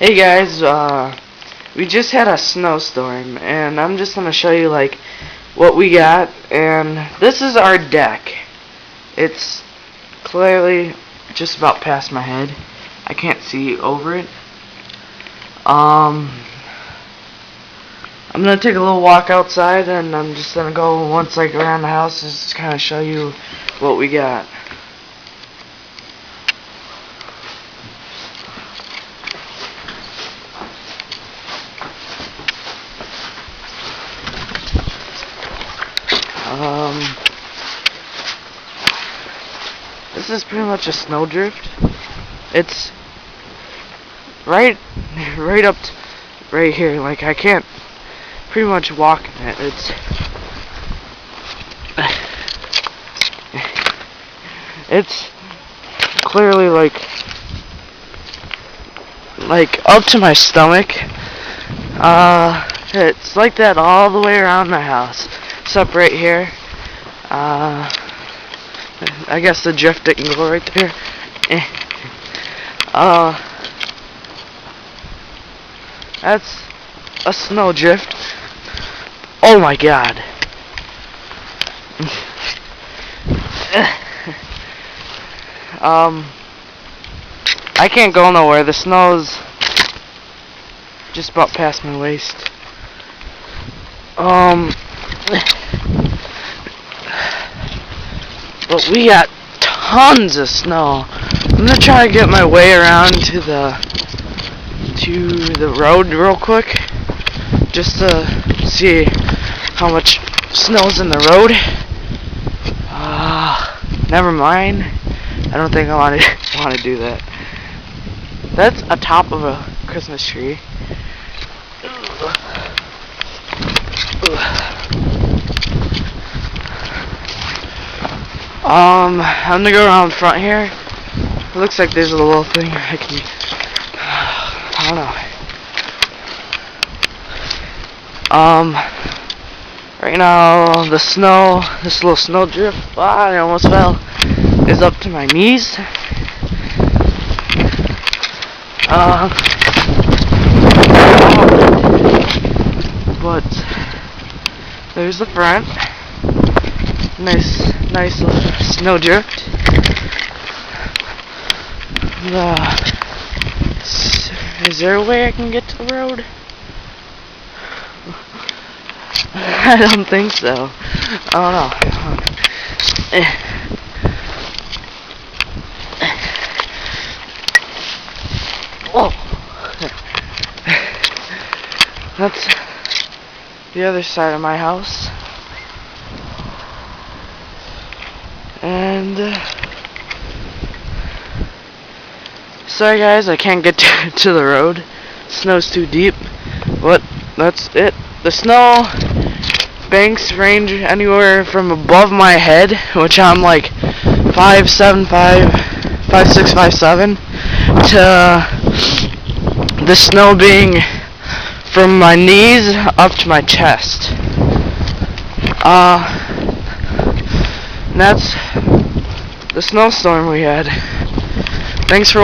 Hey guys, we just had a snowstorm, and I'm just gonna show you like what we got. And this is our deck. It's clearly just about past my head. I can't see over it. I'm gonna take a little walk outside, and I'm just gonna go once I go around the house, just kind of show you what we got. This is pretty much a snowdrift. It's right up right here. Like, I can't pretty much walk in it. It's clearly like up to my stomach. It's like that all the way around my house. Except right here. I guess the drift didn't go right there. That's a snow drift. Oh my god. I can't go nowhere. The snow's just about past my waist. But we got tons of snow. I'm gonna try to get my way around to the road real quick, just to see how much snow's in the road. Never mind. I don't think I want to do that. That's a top of a Christmas tree. I'm gonna go around front here. It looks like there's a little thing I can. I don't know. Right now the snow, this little snow drift, I almost fell, is up to my knees. But there's the front. Nice little snow drift. Is there a way I can get to the road? I don't think so. I don't know. Whoa. That's the other side of my house. And sorry guys, I can't get to the road. Snow's too deep. But that's it. The snow banks range anywhere from above my head, which I'm like 5'7", 5'6", 5'7", to the snow being from my knees up to my chest. And that's the snowstorm we had. Thanks for